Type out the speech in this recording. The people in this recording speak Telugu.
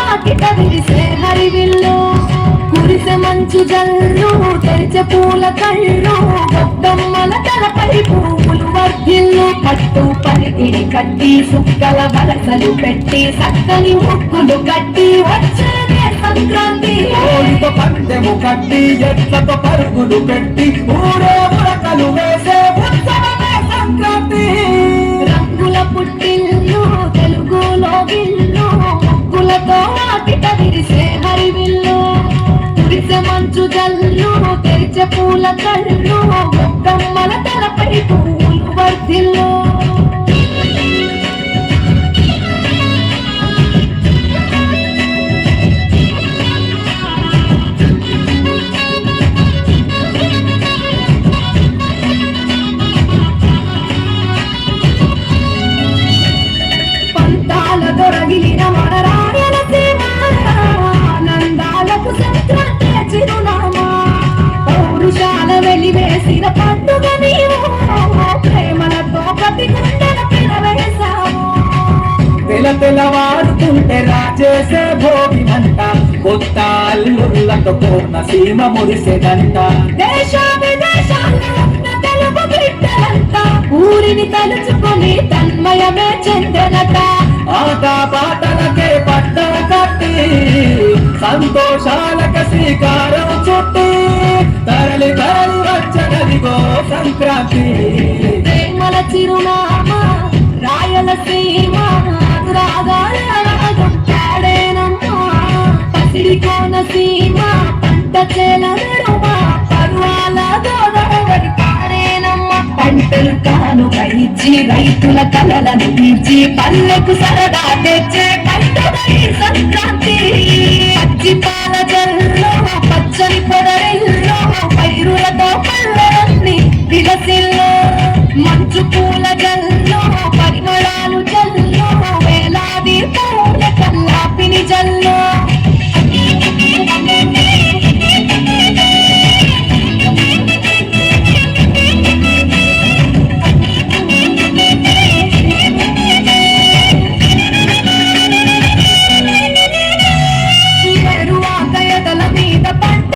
వాకిట విరిసే హరివిల్లు కురిసె మంచు జల్లు తెరిచే పూల కళ్ళు గొబ్బమ్మల తలపై పువ్వులు వర్ధిల్లు కట్టు పలికిడి కట్టి సుక్కల వలసలు పెట్టి చక్కని ముక్కులు కట్టి వచ్చేదే సంక్రాంతి కోడితో పందెము కట్టి ఎట్లతో పరుగులు పెట్టి ఊరే ఉరకలు వేసే ఉత్సవమే సంక్రాంతి రంగుల పుట్టిల్లు తెలుగులో గిల్లు ముగ్గులతో వాకిట విరిసే హరివిల్లు కురిసె మంచు జల్లు తెరిచే పూల కళ్ళు గొబ్బమ్మల తలపై పువ్వులు వర్ధిల్లు దొరగిలిన మన రాయలసీమ ఆనందాలకు సంక్రాంతి చిరునామా పౌరుషాల వెలివేసిన పండుగ నీవు ప్రేమలతో ప్రతి గుండెల పిలవేశావు తెల్లవారుతుంటే రాజేసే భోగి మంట కొత్త అల్లుళ్ళతో పూర్ణ సీమ మురిసేదంట దేశ విదేశాల్లో ఉన్న తెలుగు బిడ్డలంతా ఊరిని తలుచుకొని తన్మయమే చెందెనట ఆట పాటలకే పట్టం కట్టి సంతోషాలకు శ్రీకారం చుట్టి తరలి తరలి వచ్చనదిగో సంక్రాంతి ప్రేమల చిరునామా రాయలసీమ రాగాల రాగం పాడేనమ్మా పసిడి కోనసీమ పంట చేల నడుమ పర్వాల గోదావరి పాడేనమ్మా పంటలు కానుక ఇచ్చి రైతుల కలలను తీర్చి పల్లెకు సరదా తెచ్చే పండుగ ఈ సంక్రాంతి పచ్చి పాల జల్లు పచ్చని పొడ